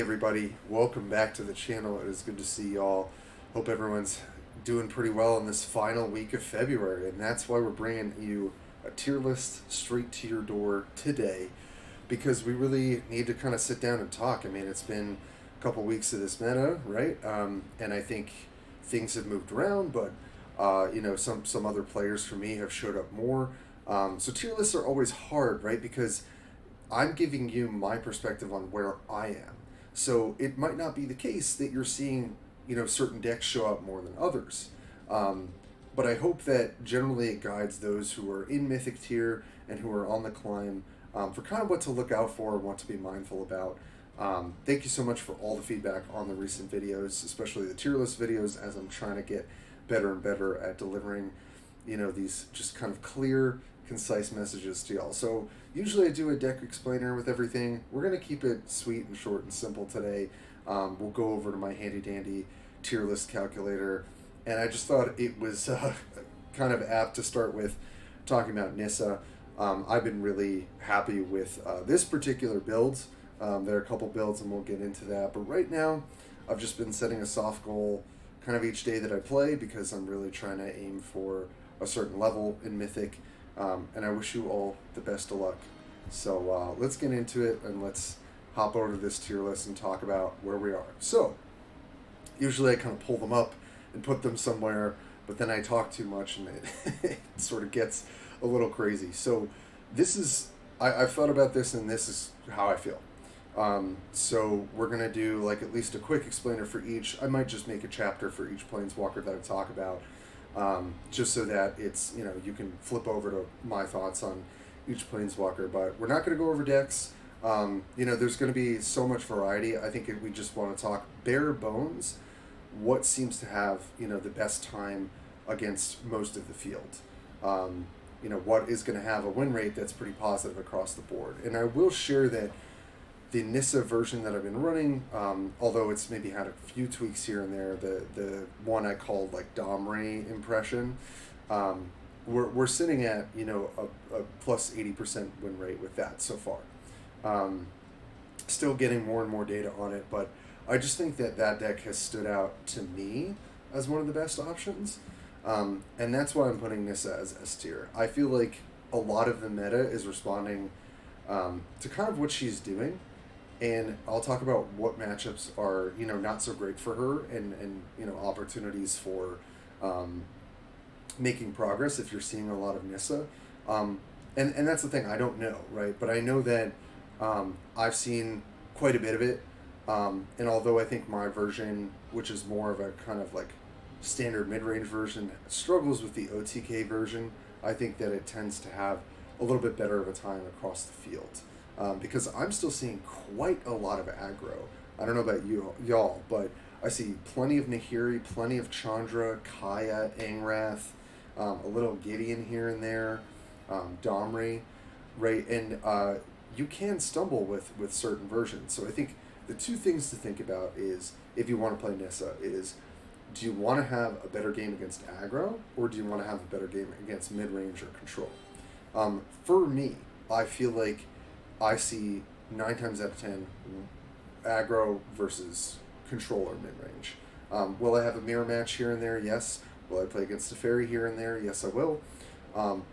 Everybody, welcome back to the channel. It is good to see y'all. Hope everyone's doing pretty well in this final week of February, and that's why we're bringing you a tier list straight to your door today, because we really need to kind of sit down and talk. I mean, it's been a couple weeks of this meta, right? And I think things have moved around, but some other players for me have showed up more. So tier lists are always hard, right? Because I'm giving you my perspective on where I am. So it might not be the case that you're seeing, certain decks show up more than others. But I hope that generally it guides those who are in Mythic tier and who are on the climb for kind of what to look out for and what to be mindful about. Thank you so much for all the feedback on the recent videos, especially the tier list videos, as I'm trying to get better and better at delivering, these just kind of clear, concise messages to y'all. So usually I do a deck explainer with everything. We're going to keep it sweet and short and simple today. We'll go over to my handy dandy tier list calculator, and I just thought it was kind of apt to start with talking about Nissa. I've been really happy with this particular build. There are a couple builds and we'll get into that, but right now I've just been setting a soft goal kind of each day that I play, because I'm really trying to aim for a certain level in Mythic. And I wish you all the best of luck. So let's get into it, and let's hop over to this tier list and talk about where we are. So usually I kind of pull them up and put them somewhere, but then I talk too much and it sort of gets a little crazy. So this is, I've thought about this, and this is how I feel. So we're going to do like at least a quick explainer for each. I might just make a chapter for each planeswalker that I talk about. Just so that it's, you can flip over to my thoughts on each planeswalker, but we're not going to go over decks. There's going to be so much variety. I think we just want to talk bare bones, what seems to have, the best time against most of the field. What is going to have a win rate that's pretty positive across the board. And I will share that the Nissa version that I've been running, although it's maybe had a few tweaks here and there, the one I called like Domri impression, we're sitting at a plus 80% win rate with that so far. Still getting more and more data on it, but I just think that deck has stood out to me as one of the best options, and that's why I'm putting Nissa as S tier. I feel like a lot of the meta is responding to kind of what she's doing. And I'll talk about what matchups are, not so great for her, and opportunities for making progress if you're seeing a lot of Nissa. And that's the thing, I don't know, right? But I know that I've seen quite a bit of it. And although I think my version, which is more of a kind of like standard mid-range version, struggles with the OTK version, I think that it tends to have a little bit better of a time across the field. Because I'm still seeing quite a lot of aggro. I don't know about y'all, but I see plenty of Nahiri, plenty of Chandra, Kaya, Angrath, a little Gideon here and there, Domri, right? And you can stumble with certain versions. So I think the two things to think about is, if you want to play Nissa, is do you want to have a better game against aggro, or do you want to have a better game against mid-range or control? For me, I feel like I see 9 times out of 10 aggro versus control or mid-range. Will I have a mirror match here and there? Yes. Will I play against Teferi here and there? Yes, I will.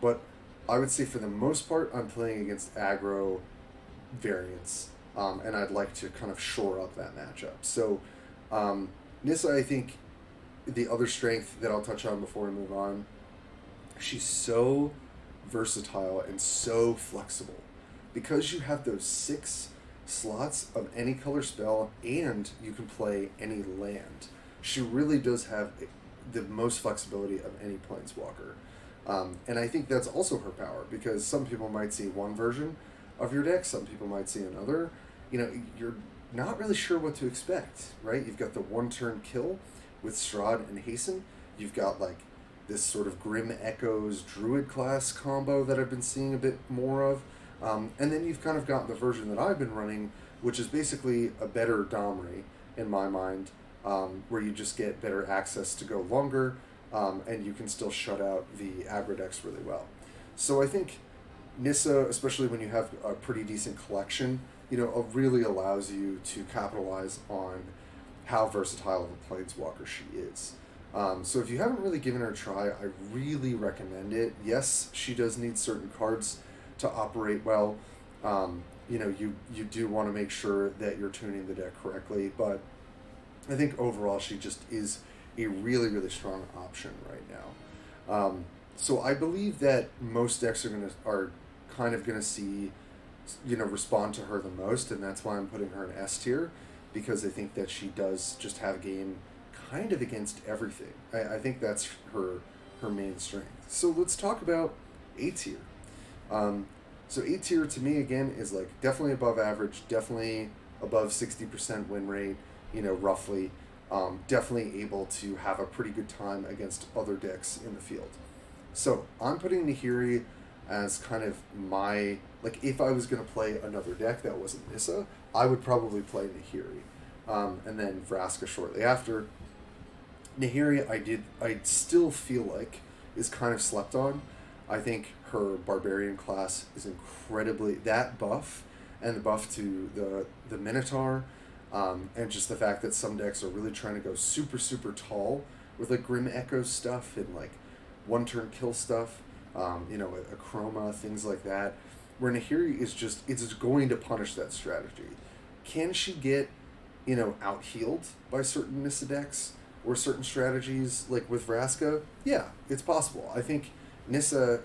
But I would say for the most part, I'm playing against aggro variants, and I'd like to kind of shore up that matchup. So Nissa, I think the other strength that I'll touch on before we move on, she's so versatile and so flexible. Because you have those 6 slots of any color spell, and you can play any land, she really does have the most flexibility of any planeswalker. And I think that's also her power, because some people might see one version of your deck, some people might see another. You're not really sure what to expect, right? You've got the 1-turn kill with Strahd and Hasten. You've got like this sort of Grim Echoes Druid class combo that I've been seeing a bit more of. And then you've kind of got the version that I've been running, which is basically a better Domri, in my mind, where you just get better access to go longer, and you can still shut out the aggro decks really well. So I think Nissa, especially when you have a pretty decent collection really allows you to capitalize on how versatile of a planeswalker she is. So if you haven't really given her a try, I really recommend it. Yes, she does need certain cards to operate well. You do want to make sure that you're tuning the deck correctly, but I think overall she just is a really, really strong option right now. So I believe that most decks are kind of gonna see, respond to her the most, and that's why I'm putting her in S tier, because I think that she does just have game kind of against everything. I think that's her main strength. So let's talk about A tier. So A tier to me again is like definitely above average, definitely above 60% win rate, roughly. Definitely able to have a pretty good time against other decks in the field. So I'm putting Nahiri as kind of my, like, if I was going to play another deck that wasn't Nissa, I would probably play Nahiri. And then Vraska shortly after. Nahiri, I still feel like is kind of slept on. I think her Barbarian class is incredibly, that buff and the buff to the Minotaur, and just the fact that some decks are really trying to go super, super tall with like Grim Echo stuff and like one turn kill stuff, a chroma, things like that, where Nahiri is it's going to punish that strategy. Can she get, out healed by certain Nissa decks or certain strategies like with Vraska? Yeah, it's possible. I think Nissa,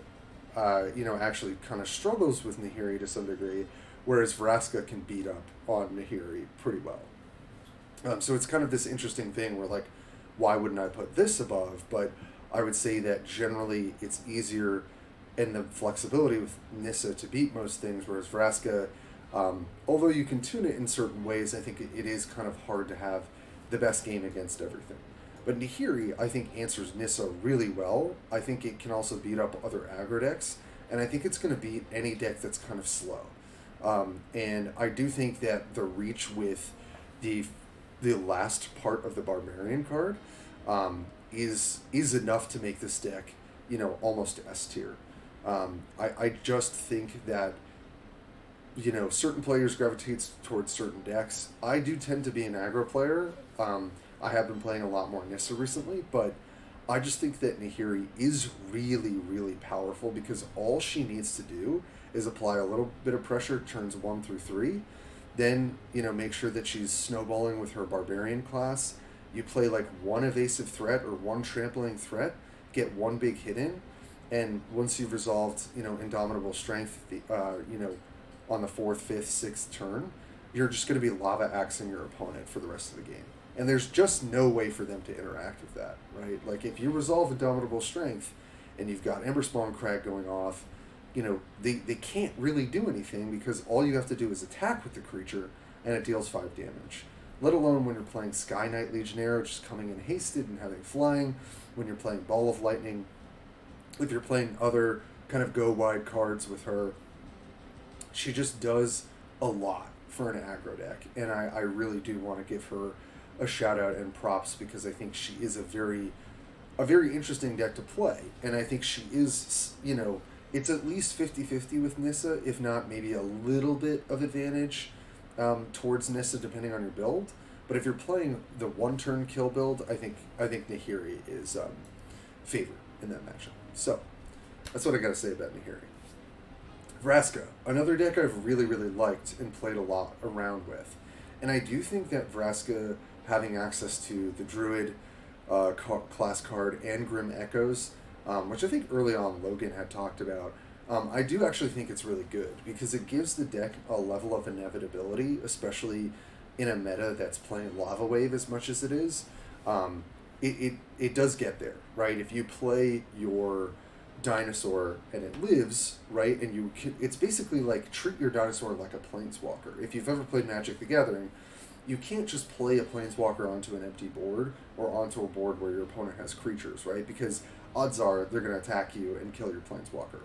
actually kind of struggles with Nahiri to some degree, whereas Vraska can beat up on Nahiri pretty well. So it's kind of this interesting thing where, like, why wouldn't I put this above? But I would say that generally it's easier and the flexibility with Nissa to beat most things, whereas Vraska, although you can tune it in certain ways, I think it is kind of hard to have the best game against everything. But Nahiri, I think, answers Nissa really well. I think it can also beat up other aggro decks, and I think it's going to beat any deck that's kind of slow. And I do think that the reach with the last part of the Barbarian card is enough to make this deck, almost S tier. I just think that, certain players gravitate towards certain decks. I do tend to be an aggro player. I have been playing a lot more Nissa recently, but I just think that Nahiri is really, really powerful because all she needs to do is apply a little bit of pressure turns 1 through 3, then, make sure that she's snowballing with her Barbarian class. You play like one evasive threat or one trampling threat, get one big hit in, and once you've resolved, Indomitable Strength, on the 4th, 5th, 6th turn, you're just going to be lava axing your opponent for the rest of the game. And there's just no way for them to interact with that, right? Like, if you resolve Indomitable Strength and you've got Emberspawn Crag going off, they can't really do anything because all you have to do is attack with the creature and it deals 5 damage. Let alone when you're playing Sky Knight Legionnaire, just coming in hasted and having flying, when you're playing Ball of Lightning, if you're playing other kind of go-wide cards with her, she just does a lot for an aggro deck. And I really do want to give her a shout out and props because I think she is a very interesting deck to play. And I think she is, it's at least 50-50 with Nissa, if not maybe a little bit of advantage towards Nissa depending on your build. But if you're playing the one-turn kill build, I think Nahiri is favored in that matchup. So that's what I got to say about Nahiri. Vraska, another deck I've really, really liked and played a lot around with. And I do think that Vraska having access to the Druid class card and Grim Echoes, which I think early on Logan had talked about, I do actually think it's really good because it gives the deck a level of inevitability, especially in a meta that's playing Lava Wave as much as it is. It does get there, right? If you play your dinosaur and it lives, right, and it's basically like treat your dinosaur like a planeswalker. If you've ever played Magic the Gathering, you can't just play a planeswalker onto an empty board or onto a board where your opponent has creatures, right? Because odds are they're going to attack you and kill your planeswalker.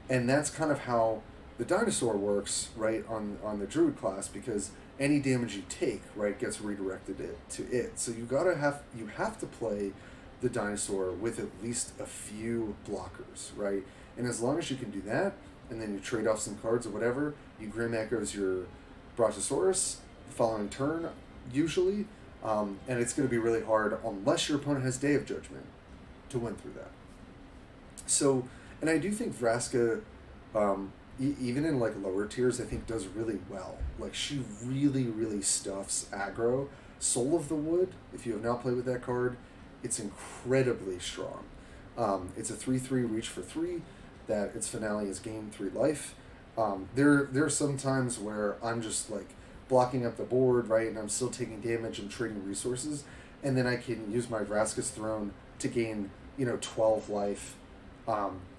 And that's kind of how the dinosaur works, right, on the Druid class, because any damage you take, right, gets redirected to it. So you have to play the dinosaur with at least a few blockers, right? And as long as you can do that, and then you trade off some cards or whatever, you Grim Echoes your Brontosaurus the following turn, usually, and it's going to be really hard unless your opponent has Day of Judgment to win through that. So, and I do think Vraska, even in like lower tiers, I think does really well. Like she really, really stuffs aggro. Soul of the Wood, if you have not played with that card, it's incredibly strong. It's a 3/3 reach for 3 that its finale is gain 3 life. There are some times where I'm just like blocking up the board, right, and I'm still taking damage and trading resources, and then I can use my Vraska's Throne to gain 12 life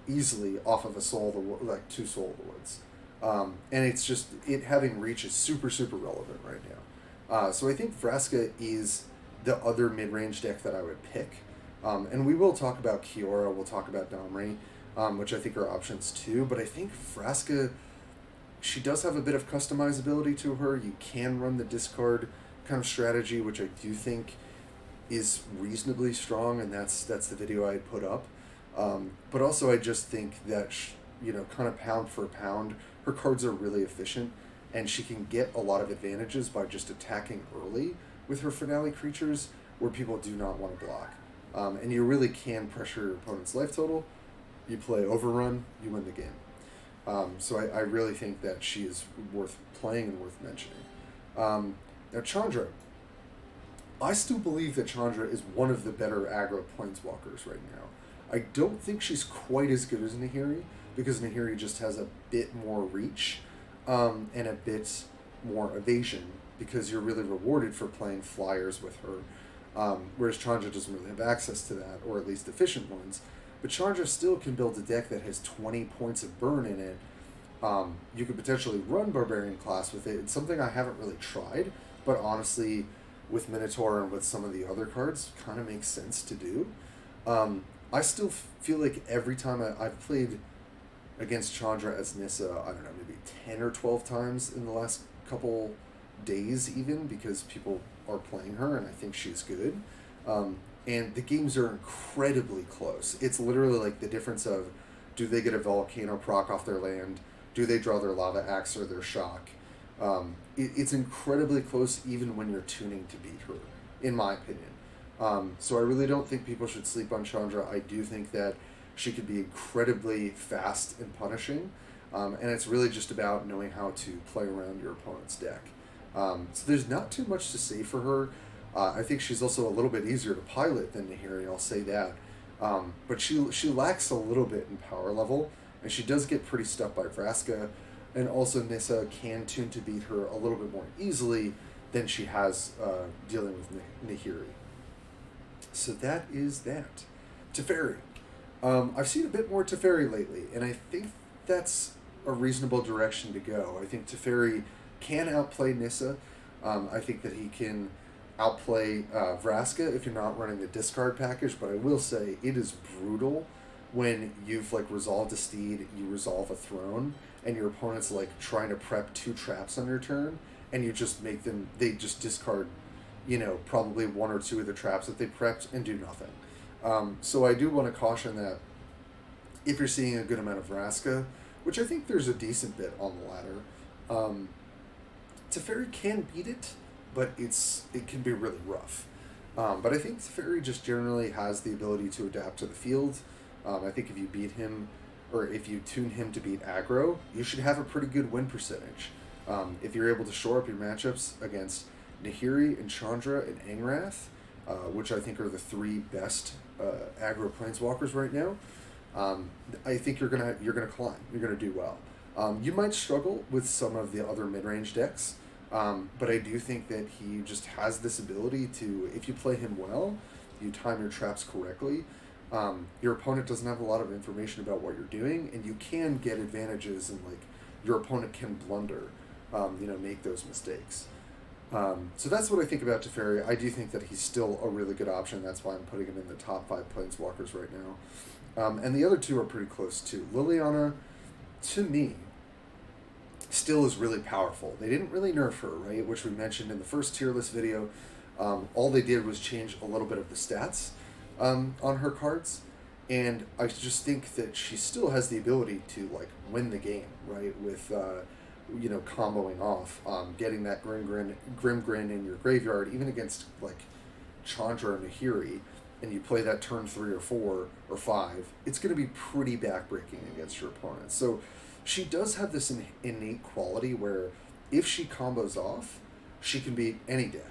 easily off of a Soul of the Wood, like 2 Soul of the Woods. And it's just it having reach is super relevant right now. So I think Vraska is the other mid-range deck that I would pick. And we will talk about Kiora, we'll talk about Domri, which I think are options too, but I think Vraska, she does have a bit of customizability to her. You can run the discard kind of strategy, which I do think is reasonably strong, and that's the video I had put up. But also I just think that, kind of pound for pound, her cards are really efficient, and she can get a lot of advantages by just attacking early with her finale creatures where people do not want to block. And you really can pressure your opponent's life total. You play Overrun, you win the game. So I really think that she is worth playing and worth mentioning. Now Chandra. I still believe that Chandra is one of the better aggro planeswalkers right now. I don't think she's quite as good as Nahiri, because Nahiri just has a bit more reach and a bit more evasion, because you're really rewarded for playing flyers with her, whereas Chandra doesn't really have access to that, or at least efficient ones. But Chandra still can build a deck that has 20 points of burn in it. You could potentially run Barbarian class with it. It's something I haven't really tried, but honestly, with Minotaur and with some of the other cards, kind of makes sense to do. I still feel like every time I've played against Chandra as Nissa, I don't know, maybe 10 or 12 times in the last couple days even, because people are playing her and I think she's good. And the games are incredibly close. It's literally like the difference of, do they get a Volcano proc off their land? Do they draw their Lava Axe or their Shock? It's incredibly close even when you're tuning to beat her, in my opinion. So I really don't think people should sleep on Chandra. I do think that she could be incredibly fast and punishing. And it's really just about knowing how to play around your opponent's deck. So there's not too much to say for her. I think she's also a little bit easier to pilot than Nahiri, I'll say that. But she lacks a little bit in power level, and she does get pretty stuck by Vraska, and also Nissa can tune to beat her a little bit more easily than she has dealing with Nahiri. So that is that. Teferi. I've seen a bit more Teferi lately, and I think that's a reasonable direction to go. I think Teferi can outplay Nissa. I think that he can outplay Vraska if you're not running the discard package, but I will say it is brutal when you've resolved a steed, you resolve a throne, and your opponent's trying to prep 2 traps on your turn, and you just they just discard, probably 1 or 2 of the traps that they prepped and do nothing. So I do want to caution that if you're seeing a good amount of Vraska, which I think there's a decent bit on the ladder, Teferi can beat it, but it can be really rough. But I think Teferi just generally has the ability to adapt to the field. I think if you beat him, or if you tune him to beat aggro, you should have a pretty good win percentage. If you're able to shore up your matchups against Nahiri and Chandra and Angrath, which I think are the 3 best aggro planeswalkers right now, I think you're gonna climb. You're gonna do well. You might struggle with some of the other mid-range decks, but I do think that he just has this ability to, if you play him well, you time your traps correctly, your opponent doesn't have a lot of information about what you're doing, and you can get advantages, and your opponent can blunder, make those mistakes. So that's what I think about Teferi. I do think that he's still a really good option. That's why I'm putting him in the top 5 planeswalkers right now. And the other 2 are pretty close too. Liliana, to me, still is really powerful. They didn't really nerf her, right? Which we mentioned in the first tier list video. All they did was change a little bit of the stats on her cards, and I just think that she still has the ability to win the game, right? With comboing off, getting that Grim Grin in your graveyard, even against like Chandra or Nahiri, and you play that turn 3 or 4 or 5, it's going to be pretty backbreaking against your opponent. So she does have this innate quality where if she combos off, she can beat any deck.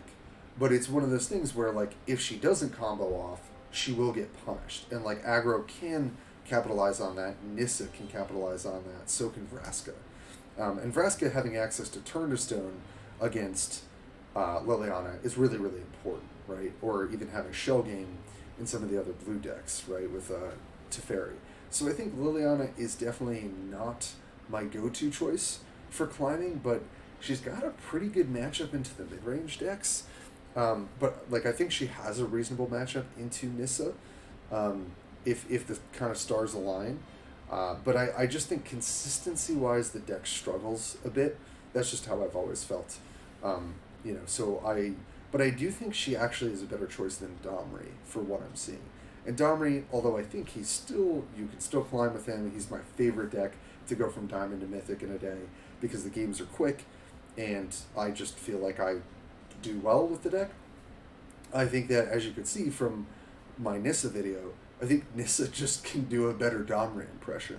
But it's one of those things where, like, if she doesn't combo off, she will get punished. And, like, aggro can capitalize on that. Nissa can capitalize on that. So can Vraska. And Vraska having access to Turn to Stone against Liliana is really, really important, right? Or even having Shell Game in some of the other blue decks, right, with Teferi. So I think Liliana is definitely not my go-to choice for climbing, but she's got a pretty good matchup into the mid-range decks. But like I think she has a reasonable matchup into Nissa, if the kind of stars align. But I just think consistency-wise the deck struggles a bit. That's just how I've always felt. But I do think she actually is a better choice than Domri for what I'm seeing. And Domri, although I think you can still climb with him, he's my favorite deck to go from Diamond to Mythic in a day because the games are quick, and I just feel like I do well with the deck. I think that, as you could see from my Nissa video, I think Nissa just can do a better Domri impression.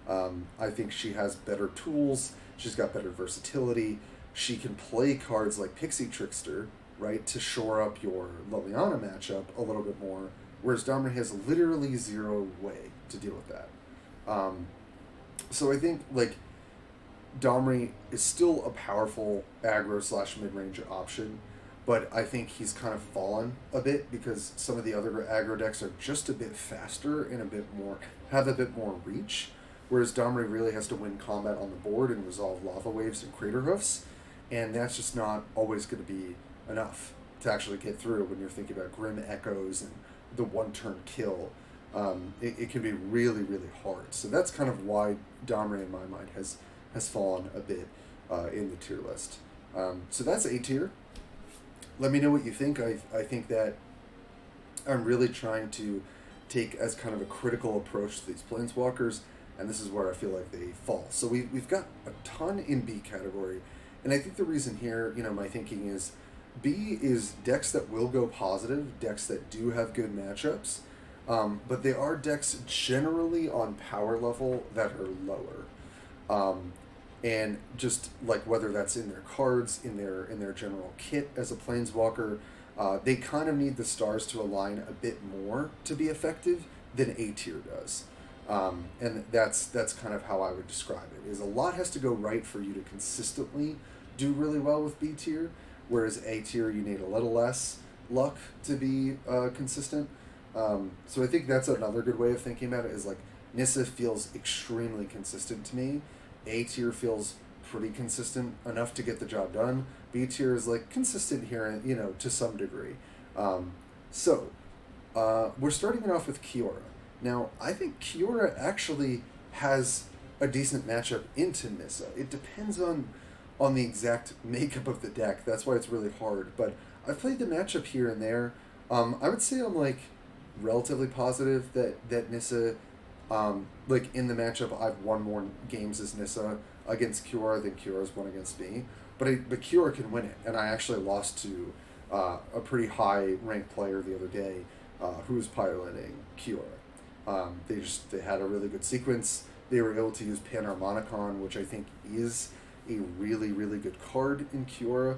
I think she has better tools, she's got better versatility, she can play cards like Pixie Trickster, right, to shore up your Liliana matchup a little bit more, whereas Domri has literally zero way to deal with that. So I think, like, Domri is still a powerful aggro / mid-range option, but I think he's kind of fallen a bit because some of the other aggro decks are just a bit faster and have a bit more reach, whereas Domri really has to win combat on the board and resolve Lava Waves and Crater Hoofs, and that's just not always going to be enough to actually get through when you're thinking about Grim Echoes and the one-turn kill. It can be really, really hard. So that's kind of why Domri, in my mind, has fallen a bit in the tier list. So that's A tier. Let me know what you think. I think that I'm really trying to take as kind of a critical approach to these planeswalkers, and this is where I feel like they fall. So we've got a ton in B category, and I think the reason here, my thinking is B is decks that will go positive, decks that do have good matchups, but they are decks generally on power level that are lower. And just like whether that's in their cards, in their general kit as a planeswalker, they kind of need the stars to align a bit more to be effective than A tier does. And that's kind of how I would describe it. Is a lot has to go right for you to consistently do really well with B tier, whereas A tier you need a little less luck to be consistent. So I think that's another good way of thinking about it, is like Nissa feels extremely consistent to me. A tier feels pretty consistent enough to get the job done. B tier is like consistent here, to some degree. So we're starting it off with Kiora. Now, I think Kiora actually has a decent matchup into Nissa. It depends on the exact makeup of the deck. That's why it's really hard. But I've played the matchup here and there. I would say I'm like relatively positive that Nissa, like in the matchup, I've won more games as Nissa against Kiora than Kiora's won against me. But Kiora can win it, and I actually lost to a pretty high ranked player the other day who was piloting Kiora. They had a really good sequence. They were able to use Panharmonicon, which I think is a really, really good card in Kiora.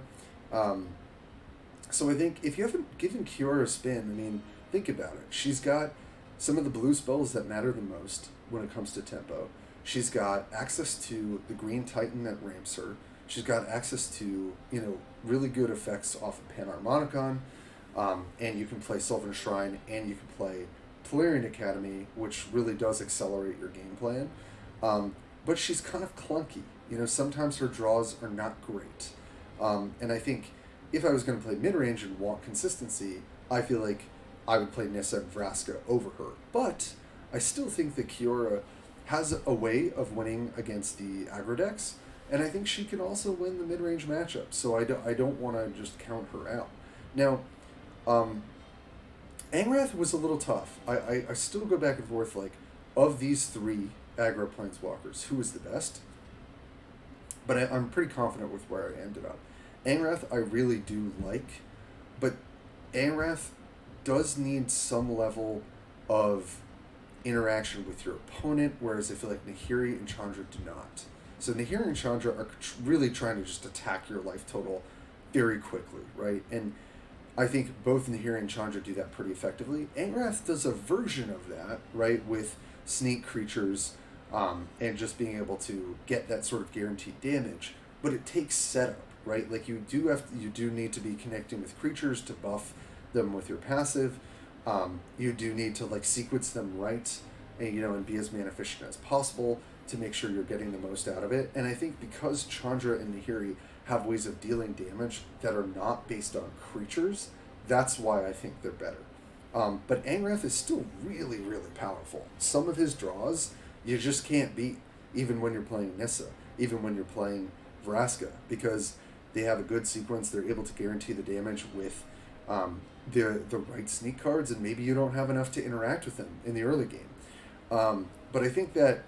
So I think if you haven't given Kiora a spin, think about it. She's got some of the blue spells that matter the most when it comes to tempo. She's got access to the Green Titan that ramps her. She's got access to, really good effects off of Panharmonicon. And you can play Sylvan Shrine, and you can play Tolarian Academy, which really does accelerate your game plan. But she's kind of clunky. Sometimes her draws are not great. And I think if I was going to play mid-range and want consistency, I feel like I would play Nissa and Vraska over her. But I still think that Kiora has a way of winning against the aggro decks, and I think she can also win the mid-range matchup. So I don't want to just count her out. Now, Angrath was a little tough. I still go back and forth, like, of these three aggro planeswalkers, who is the best? but I'm pretty confident with where I ended up. Angrath I really do like, but Angrath does need some level of interaction with your opponent, whereas I feel like Nahiri and Chandra do not. So Nahiri and Chandra are really trying to just attack your life total very quickly, right? And I think both Nahiri and Chandra do that pretty effectively. Angrath does a version of that, right, with sneak creatures and just being able to get that sort of guaranteed damage. But it takes setup, right? Like you do need to be connecting with creatures to buff them with your passive. You do need to like sequence them right, and be as mana efficient as possible to make sure you're getting the most out of it. And I think because Chandra and Nahiri have ways of dealing damage that are not based on creatures, that's why I think they're better. But Angrath is still really, really powerful. Some of his draws you just can't beat, even when you're playing Nissa, even when you're playing Vraska, because they have a good sequence. They're able to guarantee the damage with the right sneak cards, and maybe you don't have enough to interact with them in the early game. But I think that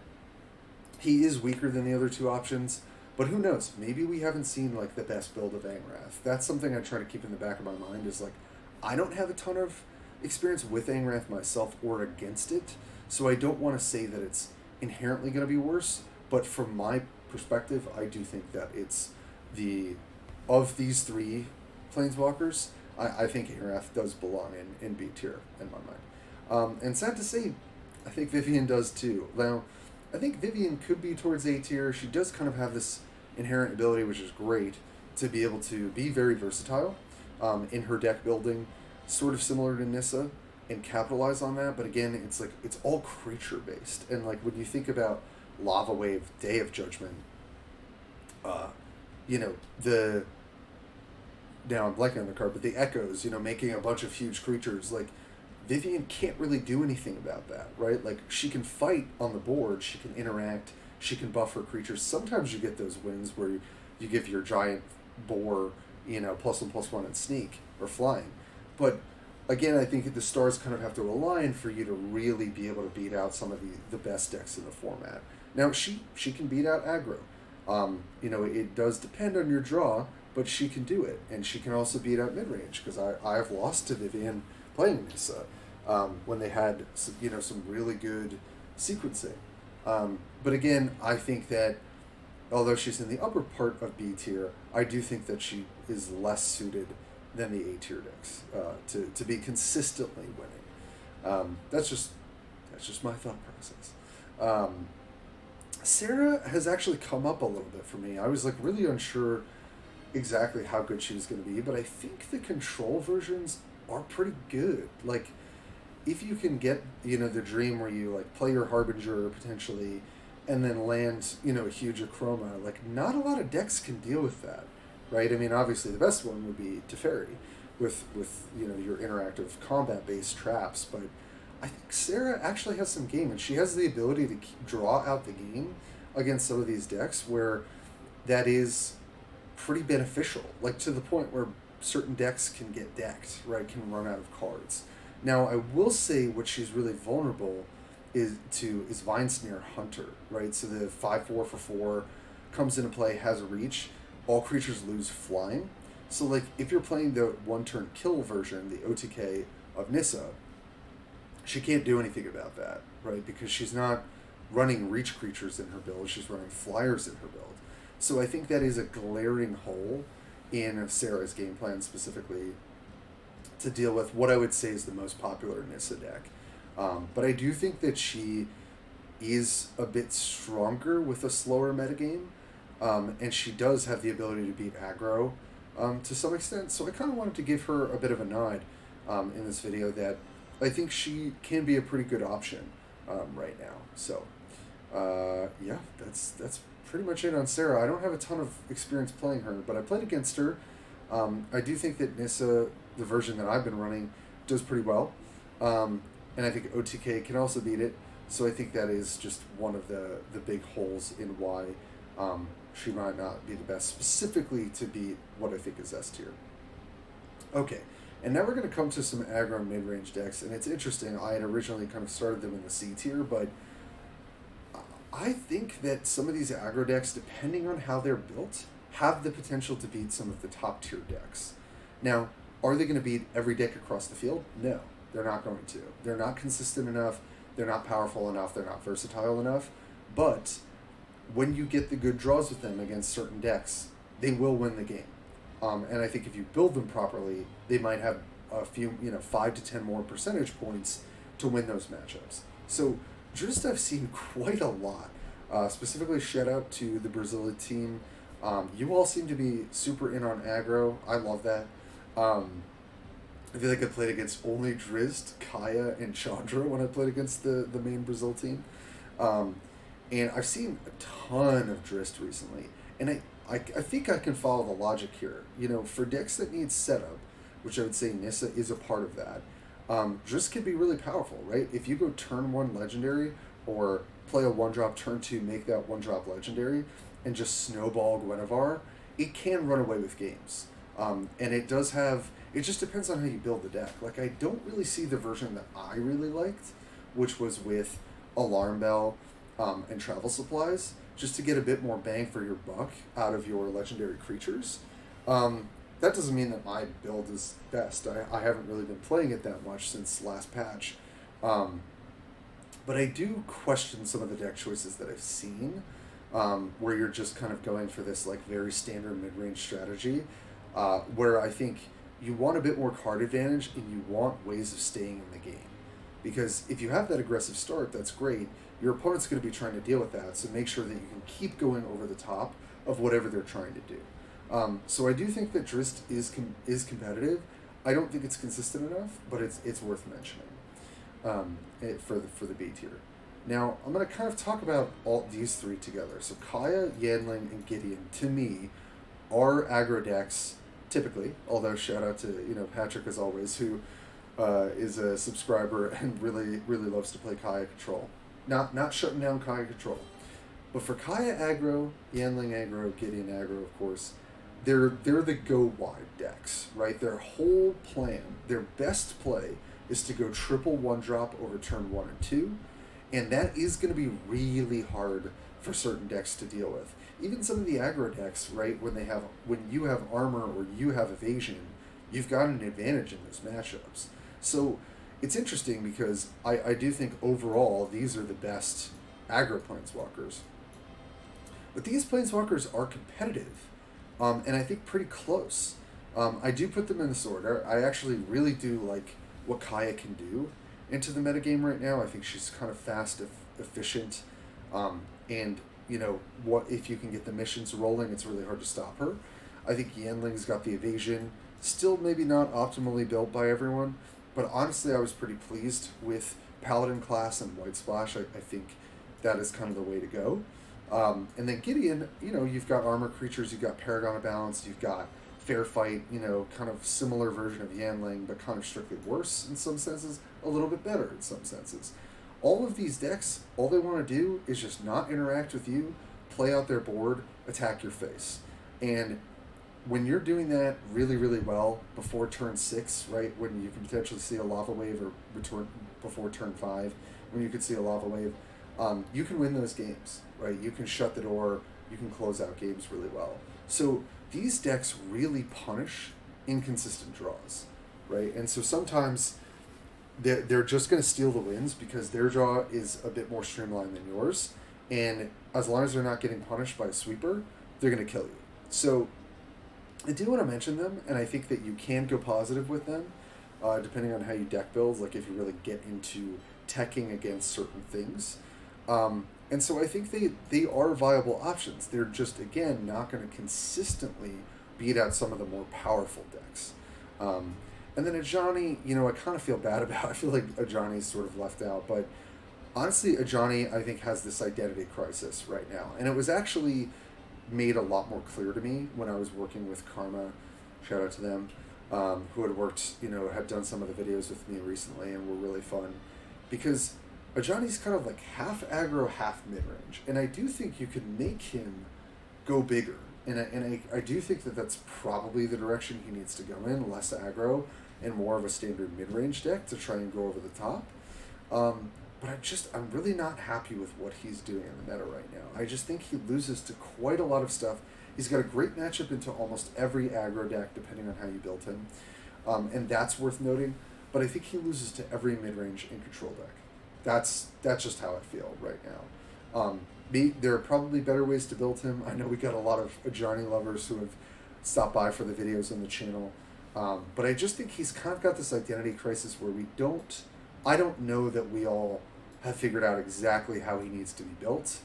he is weaker than the other two options. But who knows? Maybe we haven't seen like the best build of Angrath. That's something I try to keep in the back of my mind. Is like, I don't have a ton of experience with Angrath myself or against it, so I don't want to say that it's inherently going to be worse. But from my perspective, I do think that it's of these three planeswalkers, I think Angrath does belong in B tier in my mind. And sad to say, I think Vivien does too. Now, I think Vivien could be towards A tier. She does kind of have this inherent ability, which is great, to be able to be very versatile in her deck building, sort of similar to Nissa, and capitalize on that. But again, it's all creature based. And like when you think about Lava Wave, Day of Judgment, now I'm blanking on the card, but the Echoes, making a bunch of huge creatures, like Vivien can't really do anything about that, right? Like she can fight on the board, she can interact, she can buff her creatures. Sometimes you get those wins where you give your giant boar, +1/+1 and sneak or flying. But again, I think the stars kind of have to align for you to really be able to beat out some of the best decks in the format. Now she can beat out aggro. It does depend on your draw, but she can do it, and she can also beat out mid range because I've lost to Vivien playing Nissa when they had some really good sequencing. But again, I think that although she's in the upper part of B tier, I do think that she is less suited than the A tier decks to be consistently winning. That's just my thought process. Serra has actually come up a little bit for me. I was like really unsure exactly how good she was going to be, but I think the control versions are pretty good. Like, if you can get, the dream where you, like, play your Harbinger potentially and then land, a huge Acroma, like, not a lot of decks can deal with that, right? I mean, obviously the best one would be Teferi with your interactive combat-based traps, but I think Serra actually has some game, and she has the ability to draw out the game against some of these decks where that is pretty beneficial, like to the point where certain decks can get decked, right, can run out of cards. Now, I will say what she's really vulnerable is Vinesnare Hunter, right? So the 5/4 for 4 comes into play, has a reach, all creatures lose flying. So like if you're playing the one-turn kill version, the OTK of Nissa, she can't do anything about that, right? Because she's not running reach creatures in her build, she's running flyers in her build. So I think that is a glaring hole in Serra's game plan specifically to deal with what I would say is the most popular Nissa deck. But I do think that she is a bit stronger with a slower metagame, and she does have the ability to beat aggro to some extent. So I kind of wanted to give her a bit of a nod in this video that I think she can be a pretty good option right now. So yeah, that's pretty much it on Serra. I don't have a ton of experience playing her, but I played against her. I do think that Nissa, the version that I've been running, does pretty well. And I think OTK can also beat it. So I think that is just one of the big holes in why she might not be the best, specifically to beat what I think is S tier. Okay, and now we're going to come to some aggro mid-range decks, and it's interesting. I had originally kind of started them in the C tier, but I think that some of these aggro decks, depending on how they're built, have the potential to beat some of the top tier decks. Now, are they going to beat every deck across the field? No, they're not going to. They're not consistent enough. They're not powerful enough. They're not versatile enough. But when you get the good draws with them against certain decks, they will win the game. And I think if you build them properly, they might have a few, 5 to 10 more percentage points to win those matchups. So Drizzt I've seen quite a lot. Specifically, shout out to the Brazilian team. You all seem to be super in on aggro. I love that. I feel like I played against only Drizzt, Kaya, and Chandra when I played against the main Brazil team. And I've seen a ton of Drizzt recently. And I think I can follow the logic here. For decks that need setup, which I would say Nissa is a part of that, Drizzt can be really powerful, right? If you go turn 1 legendary or play a 1-drop turn 2, make that 1-drop legendary, and just snowball Guinevere, it can run away with games. And it does have... It just depends on how you build the deck. Like, I don't really see the version that I really liked, which was with Alarm Bell and Travel Supplies, just to get a bit more bang for your buck out of your legendary creatures. That doesn't mean that my build is best. I haven't really been playing it that much since last patch. But I do question some of the deck choices that I've seen, where you're just kind of going for this like very standard mid-range strategy, where I think you want a bit more card advantage and you want ways of staying in the game. Because if you have that aggressive start, that's great. Your opponent's going to be trying to deal with that, so make sure that you can keep going over the top of whatever they're trying to do. So I do think that Drizzt is competitive. I don't think it's consistent enough, but it's worth mentioning for the B tier. Now, I'm going to kind of talk about all these three together. So Kaya, Yanling, and Gideon, to me, are aggro decks, typically, although shout out to Patrick, as always, who is a subscriber and really, really loves to play Kaya Control. Not shutting down Kaya Control. But for Kaya aggro, Yanling aggro, Gideon aggro, of course, they're the go wide decks, right? Their whole plan, their best play, is to go triple 1-drop over turn 1 and 2, and that is going to be really hard for certain decks to deal with. Even some of the aggro decks, right, when you have armor or you have evasion, you've got an advantage in those matchups. So it's interesting because I do think overall these are the best aggro planeswalkers. But these planeswalkers are competitive, and I think pretty close. I do put them in this order. I actually really do like what Kaya can do into the metagame right now. I think she's kind of fast, efficient, and what if you can get the missions rolling, it's really hard to stop her. I think Yanling's got the evasion, still maybe not optimally built by everyone, but honestly I was pretty pleased with Paladin class and White Splash. I think that is kind of the way to go. And then Gideon, you've got armor creatures, you've got Paragon of Balance, you've got Fair Fight, kind of similar version of Yanling, but kind of strictly worse in some senses, a little bit better in some senses. All of these decks, all they want to do is just not interact with you, play out their board, attack your face. And when you're doing that really, really well before turn 6, right, when you can potentially see a Lava Wave, or return before turn 5, when you could see a Lava Wave, you can win those games, right? You can shut the door, you can close out games really well. So these decks really punish inconsistent draws, right? And so sometimes they're just going to steal the wins because their draw is a bit more streamlined than yours. And as long as they're not getting punished by a sweeper, they're going to kill you. So I do want to mention them, and I think that you can go positive with them, depending on how you deck build, like if you really get into teching against certain things. And so I think they are viable options. They're just, again, not going to consistently beat out some of the more powerful decks. And then Ajani, I kind of feel bad about. I feel like Ajani's sort of left out. But honestly, Ajani, I think, has this identity crisis right now. And it was actually made a lot more clear to me when I was working with Karma, shout out to them, who had worked, had done some of the videos with me recently and were really fun. Because Ajani's kind of like half aggro, half mid-range. And I do think you could make him go bigger. And I do think that that's probably the direction he needs to go in, less aggro and more of a standard mid-range deck to try and go over the top. but I'm really not happy with what he's doing in the meta right now. I just think he loses to quite a lot of stuff. He's got a great matchup into almost every aggro deck, depending on how you built him, and that's worth noting. But I think he loses to every mid-range in control deck. That's just how I feel right now. There are probably better ways to build him. I know we got a lot of Ajani lovers who have stopped by for the videos on the channel, but I just think he's kind of got this identity crisis where I don't know that we all have figured out exactly how he needs to be built.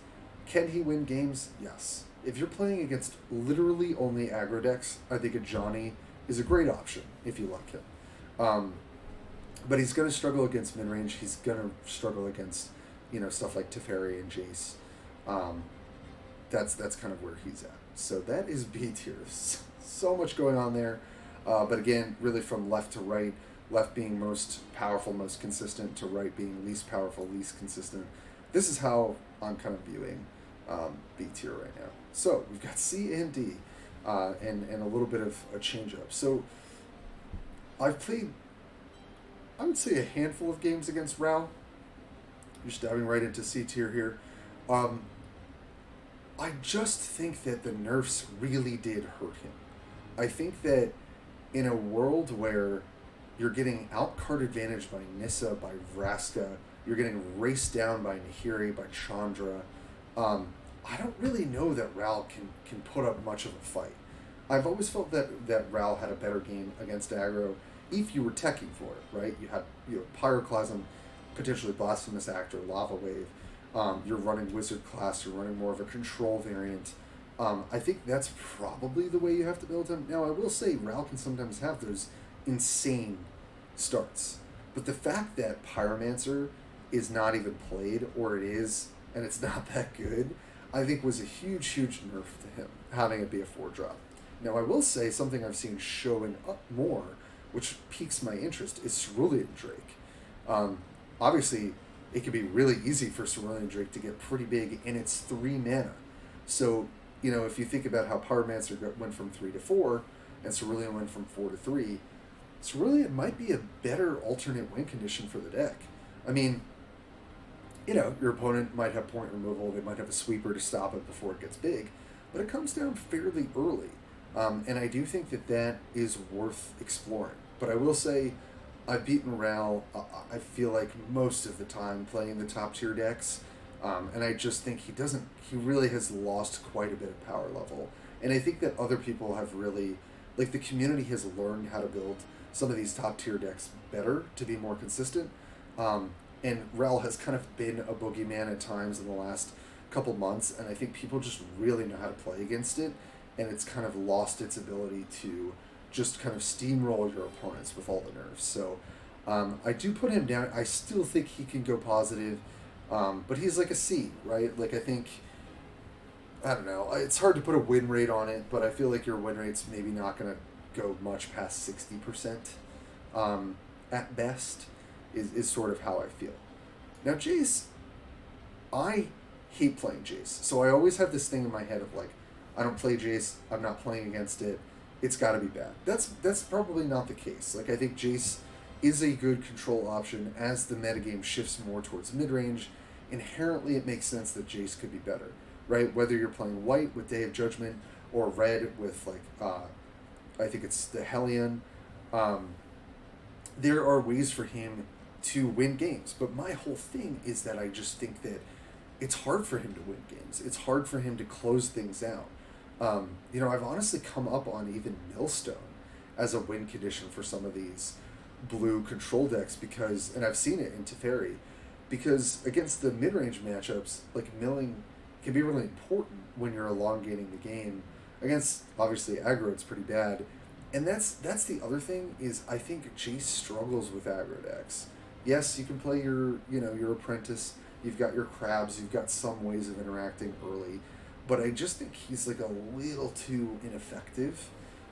Can he win games? Yes. If you're playing against literally only aggro decks, I think Ajani is a great option if you like him. But he's going to struggle against mid-range. He's going to struggle against, stuff like Teferi and Jayce. That's kind of where he's at. So that is B tier. So much going on there. But again, really from left to right, left being most powerful, most consistent, to right being least powerful, least consistent. This is how I'm kind of viewing B tier right now. So we've got C and D, and a little bit of a change up. So I've played, I would say, a handful of games against Ral. Just diving right into C tier here. I just think that the nerfs really did hurt him. I think that in a world where you're getting out-card advantage by Nissa, by Vraska, you're getting raced down by Nahiri, by Chandra, I don't really know that Ral can put up much of a fight. I've always felt that Ral had a better game against aggro if you were teching for it, right? You had Pyroclasm, potentially Blasphemous Act or Lava Wave. You're running Wizard class, you're running more of a control variant. I think that's probably the way you have to build him. Now, I will say Ral can sometimes have those insane starts. But the fact that Pyromancer is not even played, or it is, and it's not that good, I think was a huge, huge nerf to him, having it be a 4-drop. Now, I will say something I've seen showing up more, which piques my interest, is Cerulean Drake. Obviously, it can be really easy for Cerulean Drake to get pretty big, and it's 3 mana. So, if you think about how Pyromancer went from 3 to 4, and Cerulean went from 4 to 3, Cerulean might be a better alternate win condition for the deck. I mean, your opponent might have point removal, they might have a sweeper to stop it before it gets big, but it comes down fairly early. And I do think that is worth exploring. But I will say, I've beaten Ral, I feel like, most of the time playing the top tier decks, and I just think he really has lost quite a bit of power level. And I think that other people have really, the community has learned how to build some of these top tier decks better to be more consistent. And Ral has kind of been a boogeyman at times in the last couple months, and I think people just really know how to play against it, and it's kind of lost its ability to just kind of steamroll your opponents with all the nerfs. So I do put him down. I still think he can go positive, but he's like a C, right? I think, I don't know, it's hard to put a win rate on it, but I feel like your win rate's maybe not going to go much past 60% at best, is sort of how I feel. Now, Jayce, I hate playing Jayce. So I always have this thing in my head of I don't play Jayce, I'm not playing against it, it's got to be bad. That's probably not the case. I think Jayce is a good control option as the metagame shifts more towards mid-range. Inherently, it makes sense that Jayce could be better, right? Whether you're playing white with Day of Judgment or red with, I think it's the Hellion, there are ways for him to win games. But my whole thing is that I just think that it's hard for him to win games. It's hard for him to close things out. I've honestly come up on even Millstone as a win condition for some of these blue control decks and I've seen it in Teferi, because against the mid-range matchups, milling can be really important when you're elongating the game. Against, obviously, aggro, it's pretty bad. And that's the other thing, is I think Jayce struggles with aggro decks. Yes, you can play your apprentice, you've got your crabs, you've got some ways of interacting early, but I just think he's a little too ineffective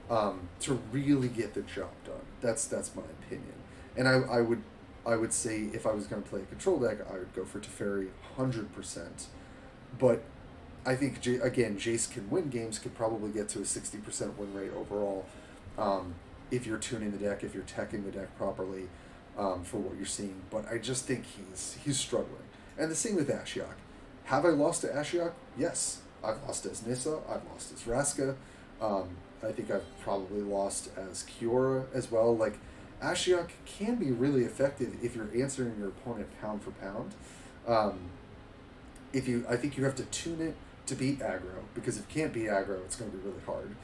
to really get the job done. That's my opinion. And I would say if I was going to play a control deck, I would go for Teferi 100%. But I think, again, Jayce can win games, could probably get to a 60% win rate overall if you're tuning the deck, if you're teching the deck properly. for what you're seeing. But I just think he's struggling. And the same with Ashiok. Have I lost to Ashiok? Yes. I've lost as Nissa. I've lost as Vraska. I think I've probably lost as Kiora as well. Like, Ashiok can be really effective if you're answering your opponent pound for pound. I think you have to tune it to beat aggro, because if you can't beat aggro, it's going to be really hard.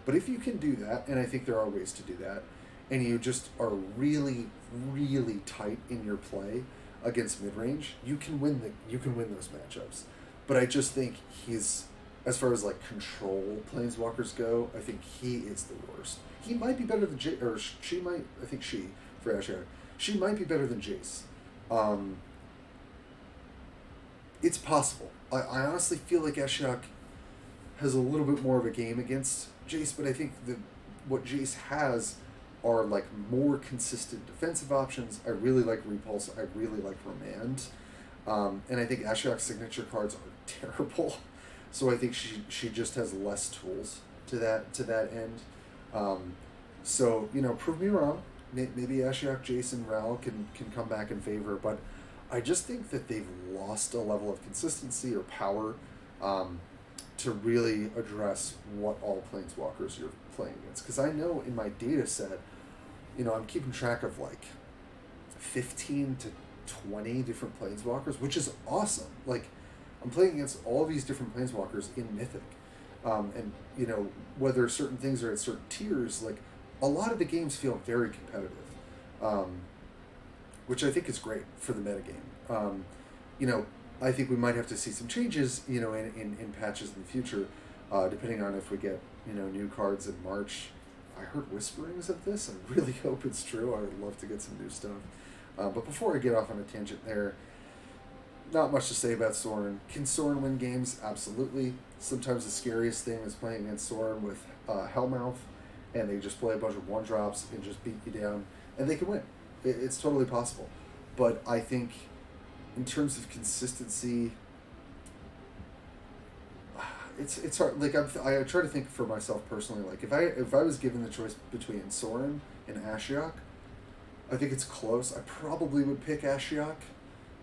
But if you can do that, and I think there are ways to do that, and you just are really, really tight in your play against mid range, you can win those matchups. But I just think he's, as far as like control planeswalkers go, I think he is the worst. He might be better than she might. I think for Ashiok, she might be better than Jayce. It's possible. I honestly feel like Ashiok has a little bit more of a game against Jayce, but I think what Jayce has are like more consistent defensive options. I really like Repulse. I really like Remand. And I think Ashiok's signature cards are terrible. So I think she just has less tools to that end. So, prove me wrong. Maybe Ashiok, Jayce, and Ral can come back in favor, but I just think that they've lost a level of consistency or power to really address what all planeswalkers you're playing against. Because I know in my data set, I'm keeping track of like 15 to 20 different planeswalkers, which is awesome. Like, I'm playing against all these different planeswalkers in Mythic. And, whether certain things are at certain tiers, like, a lot of the games feel very competitive, which I think is great for the metagame. I think we might have to see some changes, in patches in the future, depending on if we get, new cards in March. I heard whisperings of this. I really hope it's true. I would love to get some new stuff. But before I get off on a tangent there, not much to say about Sorin. Can Sorin win games? Absolutely. Sometimes the scariest thing is playing against Sorin with Hellmouth, and they just play a bunch of 1-drops and just beat you down, and they can win. It's totally possible. But I think in terms of consistency, it's hard. Like, I try to think for myself personally. Like, if I was given the choice between Sorin and Ashiok, I think it's close. I probably would pick Ashiok,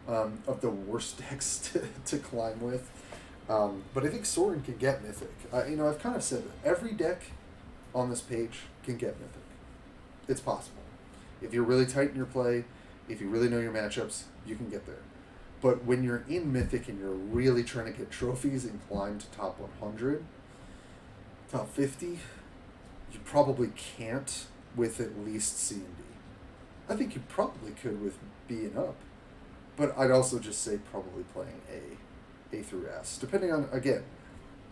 of the worst decks to climb with. But I think Sorin can get Mythic. I've kind of said that every deck on this page can get Mythic. It's possible. If you're really tight in your play, if you really know your matchups, you can get there. But when you're in Mythic and you're really trying to get trophies and climb to top 100, top 50, you probably can't with at least C and D. I think you probably could with B and up. But I'd also just say probably playing A through S. Depending on, again,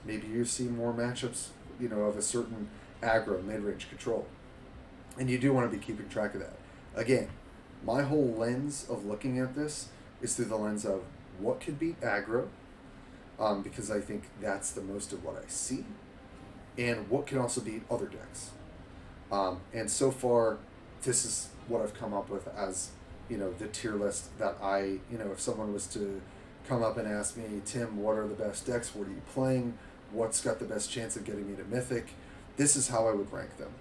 maybe you see more matchups, of a certain aggro, mid-range control. And you do want to be keeping track of that. Again, my whole lens of looking at this is through the lens of what could beat aggro, because I think that's the most of what I see, and what can also beat other decks. And so far, this is what I've come up with as, the tier list that if someone was to come up and ask me, Tim, what are the best decks? What are you playing? What's got the best chance of getting me to Mythic? This is how I would rank them.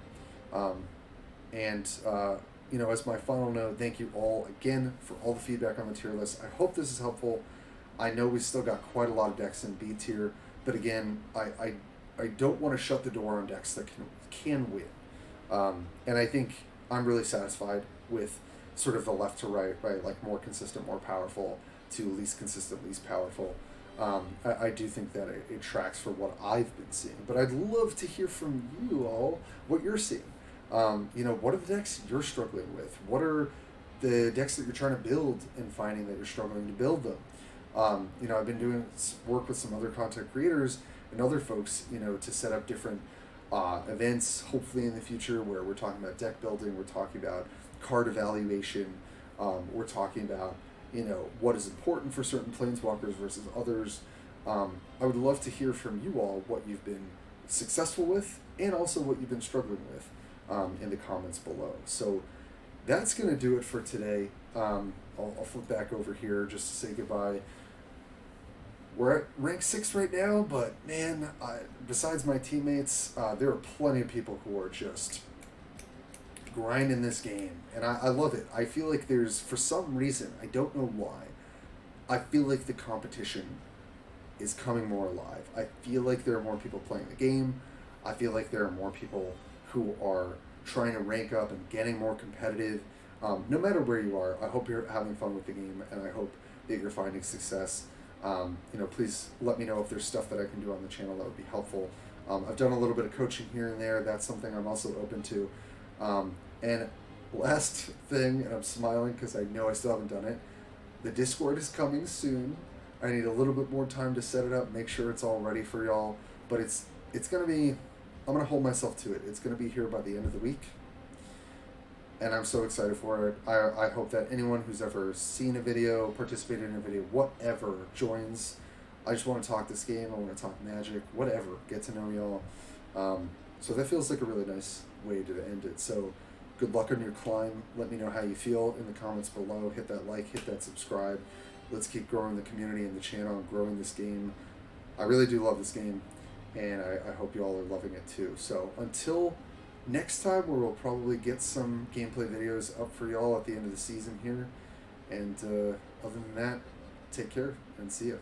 As my final note, thank you all again for all the feedback on the tier list. I hope this is helpful. I know we still got quite a lot of decks in B tier, but again, I don't want to shut the door on decks that can win. And I think I'm really satisfied with sort of the left to right, like more consistent, more powerful, to least consistent, least powerful. I do think that it tracks for what I've been seeing. But I'd love to hear from you all what you're seeing. What are the decks you're struggling with? What are the decks that you're trying to build and finding that you're struggling to build them? I've been doing work with some other content creators and other folks, to set up different events, hopefully in the future, where we're talking about deck building, we're talking about card evaluation, we're talking about, what is important for certain planeswalkers versus others. I would love to hear from you all what you've been successful with and also what you've been struggling with in the comments below. So that's going to do it for today. I'll flip back over here just to say goodbye. We're at rank 6 right now, but man, besides my teammates, there are plenty of people who are just grinding this game, and I love it. I feel like there's, for some reason, I don't know why, I feel like the competition is coming more alive. I feel like there are more people playing the game. I feel like there are more people who are trying to rank up and getting more competitive. No matter where you are, I hope you're having fun with the game, and I hope that you're finding success. Please let me know if there's stuff that I can do on the channel that would be helpful. I've done a little bit of coaching here and there. That's something I'm also open to. And last thing, and I'm smiling because I know I still haven't done it, the Discord is coming soon. I need a little bit more time to set it up, make sure it's all ready for y'all. But it's going to be, I'm going to hold myself to it. It's going to be here by the end of the week. And I'm so excited for it. I hope that anyone who's ever seen a video, participated in a video, whatever, joins. I just want to talk this game. I want to talk Magic, whatever. Get to know y'all. So that feels like a really nice way to end it. So good luck on your climb. Let me know how you feel in the comments below. Hit that like, hit that subscribe. Let's keep growing the community and the channel and growing this game. I really do love this game, and I hope you all are loving it too. So until next time, where we'll probably get some gameplay videos up for y'all at the end of the season here. And other than that, take care and see ya.